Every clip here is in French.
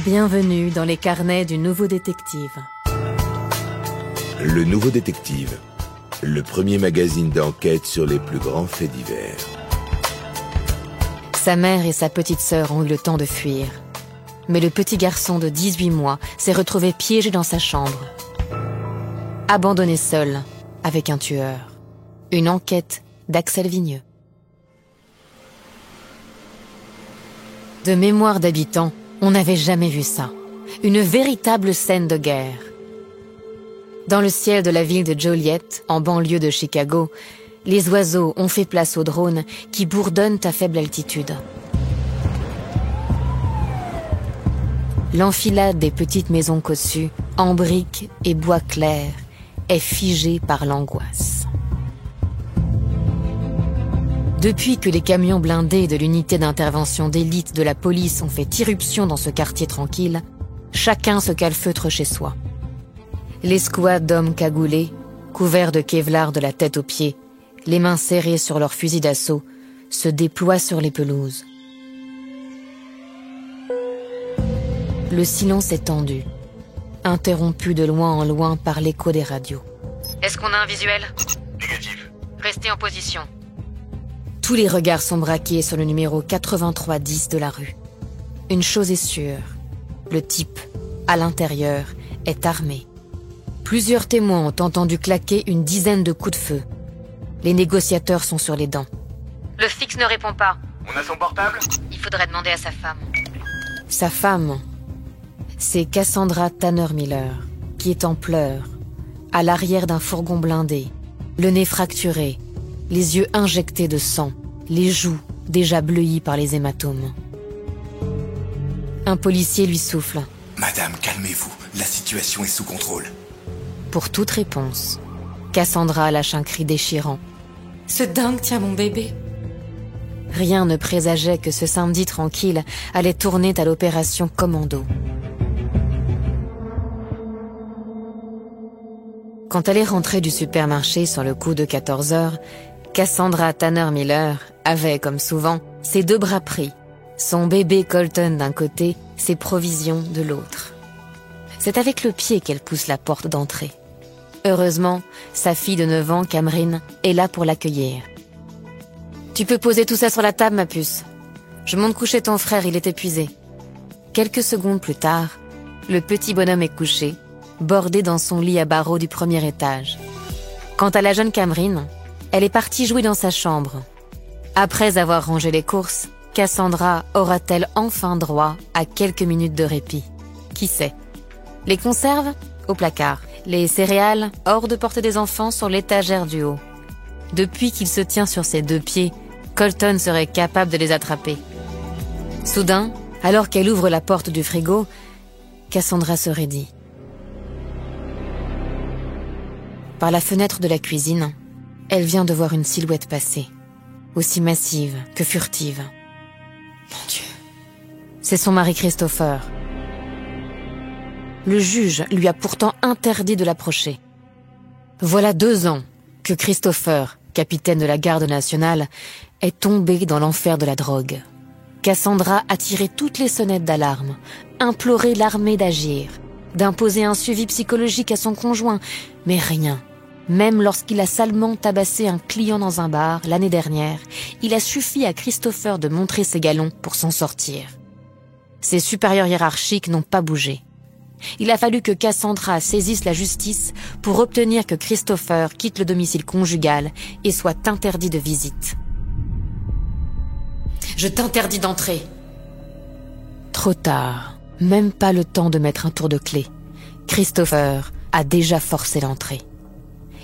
Bienvenue dans les carnets du Nouveau Détective. Le Nouveau Détective, le premier magazine d'enquête sur les plus grands faits divers. Sa mère et sa petite sœur ont eu le temps de fuir. Mais le petit garçon de 18 mois s'est retrouvé piégé dans sa chambre. Abandonné seul, avec un tueur. Une enquête d'Axel Vigneux. De mémoire d'habitants, on n'avait jamais vu ça. Une véritable scène de guerre. Dans le ciel de la ville de Joliet, en banlieue de Chicago, les oiseaux ont fait place aux drones qui bourdonnent à faible altitude. L'enfilade des petites maisons cossues, en briques et bois clairs, est figée par l'angoisse. Depuis que les camions blindés de l'unité d'intervention d'élite de la police ont fait irruption dans ce quartier tranquille, chacun se calfeutre chez soi. Les squads d'hommes cagoulés, couverts de kevlar de la tête aux pieds, les mains serrées sur leurs fusils d'assaut, se déploient sur les pelouses. Le silence est tendu, interrompu de loin en loin par l'écho des radios. Est-ce qu'on a un visuel ? Négatif. Restez en position. Tous les regards sont braqués sur le numéro 8310 de la rue. Une chose est sûre, le type, à l'intérieur, est armé. Plusieurs témoins ont entendu claquer une dizaine de coups de feu. Les négociateurs sont sur les dents. Le fixe ne répond pas. On a son portable ? Il faudrait demander à sa femme. Sa femme, c'est Cassandra Tanner Miller, qui est en pleurs, à l'arrière d'un fourgon blindé, le nez fracturé, les yeux injectés de sang, les joues déjà bleuies par les hématomes. Un policier lui souffle. Madame, calmez-vous, la situation est sous contrôle. Pour toute réponse, Cassandra lâche un cri déchirant. Ce dingue tient mon bébé. Rien ne présageait que ce samedi tranquille allait tourner à l'opération Commando. Quand elle est rentrée du supermarché sur le coup de 14 heures, Cassandra Tanner Miller avait, comme souvent, ses deux bras pris, son bébé Colton d'un côté, ses provisions de l'autre. C'est avec le pied qu'elle pousse la porte d'entrée. Heureusement, sa fille de 9 ans, Cameron, est là pour l'accueillir. « Tu peux poser tout ça sur la table, ma puce. Je monte coucher ton frère, il est épuisé. » Quelques secondes plus tard, le petit bonhomme est couché, bordé dans son lit à barreaux du premier étage. Quant à la jeune Cameron, elle est partie jouer dans sa chambre. Après avoir rangé les courses, Cassandra aura-t-elle enfin droit à quelques minutes de répit? Qui sait? Les conserves? Au placard. Les céréales? Hors de portée des enfants sur l'étagère du haut. Depuis qu'il se tient sur ses deux pieds, Colton serait capable de les attraper. Soudain, alors qu'elle ouvre la porte du frigo, Cassandra se raidit. Par la fenêtre de la cuisine, elle vient de voir une silhouette passer, aussi massive que furtive. Mon Dieu, c'est son mari Christopher. Le juge lui a pourtant interdit de l'approcher. Voilà 2 ans que Christopher, capitaine de la garde nationale, est tombé dans l'enfer de la drogue. Cassandra a tiré toutes les sonnettes d'alarme, imploré l'armée d'agir, d'imposer un suivi psychologique à son conjoint, mais rien. Même lorsqu'il a salement tabassé un client dans un bar l'année dernière, il a suffi à Christopher de montrer ses galons pour s'en sortir. Ses supérieurs hiérarchiques n'ont pas bougé. Il a fallu que Cassandra saisisse la justice pour obtenir que Christopher quitte le domicile conjugal et soit interdit de visite. « Je t'interdis d'entrer !» Trop tard, même pas le temps de mettre un tour de clé. Christopher a déjà forcé l'entrée.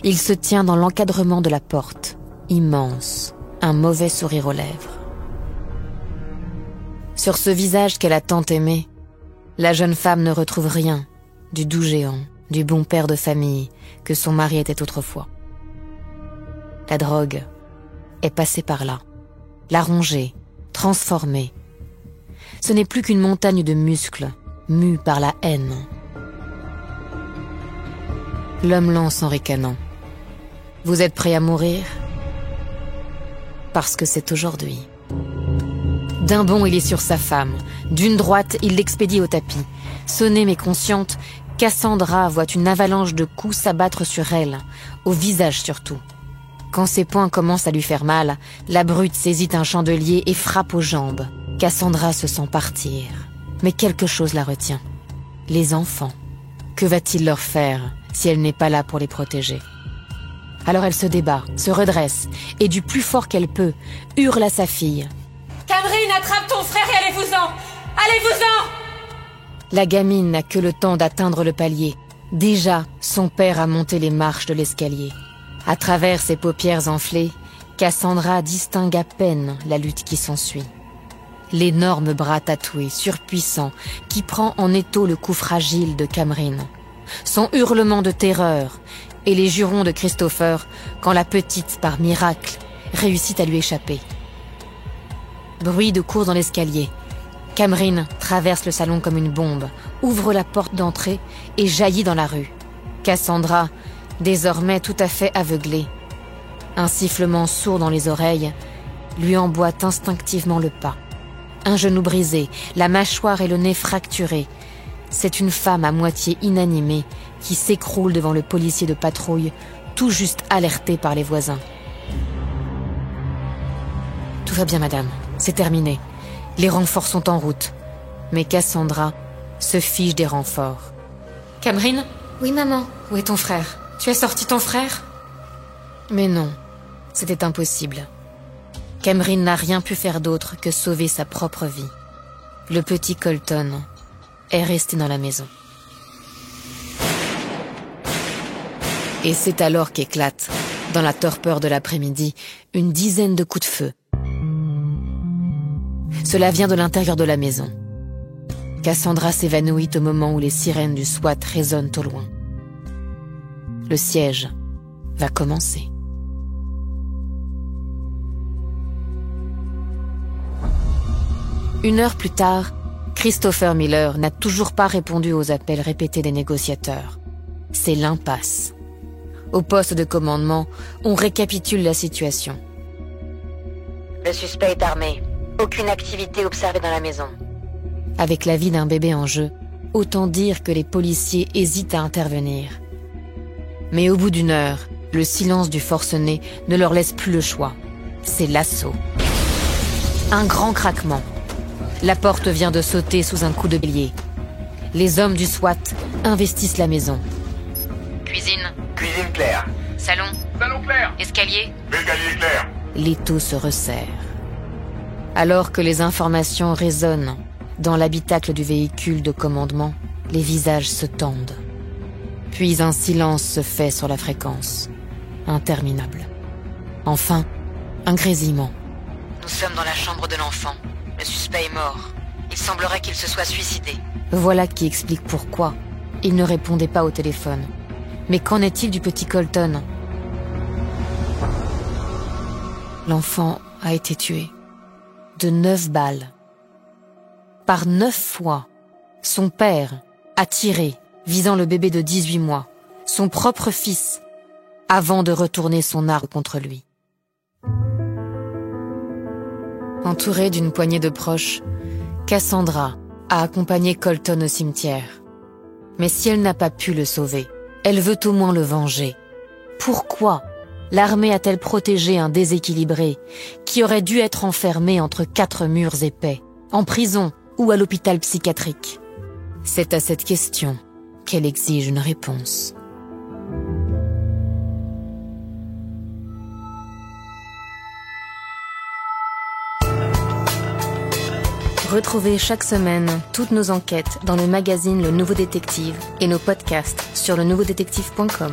Il se tient dans l'encadrement de la porte, immense, un mauvais sourire aux lèvres. Sur ce visage qu'elle a tant aimé, la jeune femme ne retrouve rien du doux géant, du bon père de famille que son mari était autrefois. La drogue est passée par là, l'a rongée, transformée. Ce n'est plus qu'une montagne de muscles, mue par la haine. L'homme lance en ricanant. Vous êtes prêt à mourir ? Parce que c'est aujourd'hui. D'un bond, il est sur sa femme. D'une droite, il l'expédie au tapis. Sonnée mais consciente, Cassandra voit une avalanche de coups s'abattre sur elle, au visage surtout. Quand ses poings commencent à lui faire mal, la brute saisit un chandelier et frappe aux jambes. Cassandra se sent partir. Mais quelque chose la retient. Les enfants. Que va-t-il leur faire si elle n'est pas là pour les protéger? Alors elle se débat, se redresse, et du plus fort qu'elle peut, hurle à sa fille. « Camerine, attrape ton frère et allez-vous-en! Allez-vous-en !» La gamine n'a que le temps d'atteindre le palier. Déjà, son père a monté les marches de l'escalier. À travers ses paupières enflées, Cassandra distingue à peine la lutte qui s'ensuit. L'énorme bras tatoué, surpuissant, qui prend en étau le cou fragile de Camerine. Son hurlement de terreur et les jurons de Christopher quand la petite, par miracle, réussit à lui échapper. Bruit de course dans l'escalier. Camerine traverse le salon comme une bombe, ouvre la porte d'entrée et jaillit dans la rue. Cassandra, désormais tout à fait aveuglée. Un sifflement sourd dans les oreilles lui emboîte instinctivement le pas. Un genou brisé, la mâchoire et le nez fracturés. C'est une femme à moitié inanimée qui s'écroule devant le policier de patrouille, tout juste alerté par les voisins. Tout va bien, madame. C'est terminé. Les renforts sont en route. Mais Cassandra se fiche des renforts. Camerine ? Oui, maman. Où est ton frère ? Tu as sorti ton frère ? Mais non, c'était impossible. Camerine n'a rien pu faire d'autre que sauver sa propre vie. Le petit Colton est resté dans la maison. Et c'est alors qu'éclate, dans la torpeur de l'après-midi, une dizaine de coups de feu. Cela vient de l'intérieur de la maison. Cassandra s'évanouit au moment où les sirènes du SWAT résonnent au loin. Le siège va commencer. Une heure plus tard, Christopher Miller n'a toujours pas répondu aux appels répétés des négociateurs. C'est l'impasse. Au poste de commandement, on récapitule la situation. Le suspect est armé. Aucune activité observée dans la maison. Avec la vie d'un bébé en jeu, autant dire que les policiers hésitent à intervenir. Mais au bout d'une heure, le silence du forcené ne leur laisse plus le choix. C'est l'assaut. Un grand craquement. La porte vient de sauter sous un coup de bélier. Les hommes du SWAT investissent la maison. Cuisine. Cuisine claire. Salon. Salon clair. Escalier. Escalier clair. L'étau se resserre. Alors que les informations résonnent dans l'habitacle du véhicule de commandement, les visages se tendent. Puis un silence se fait sur la fréquence, interminable. Enfin, un grésillement. Nous sommes dans la chambre de l'enfant. Le suspect est mort. Il semblerait qu'il se soit suicidé. Voilà qui explique pourquoi il ne répondait pas au téléphone. Mais qu'en est-il du petit Colton ? L'enfant a été tué. De 9 balles. Par 9 fois, son père a tiré, visant le bébé de 18 mois, son propre fils, avant de retourner son arme contre lui. Entourée d'une poignée de proches, Cassandra a accompagné Colton au cimetière. Mais si elle n'a pas pu le sauver, elle veut au moins le venger. Pourquoi l'armée a-t-elle protégé un déséquilibré qui aurait dû être enfermé entre 4 murs épais, en prison ou à l'hôpital psychiatrique? C'est à cette question qu'elle exige une réponse. Retrouvez chaque semaine toutes nos enquêtes dans le magazine Le Nouveau Détective et nos podcasts sur lenouveaudétective.com.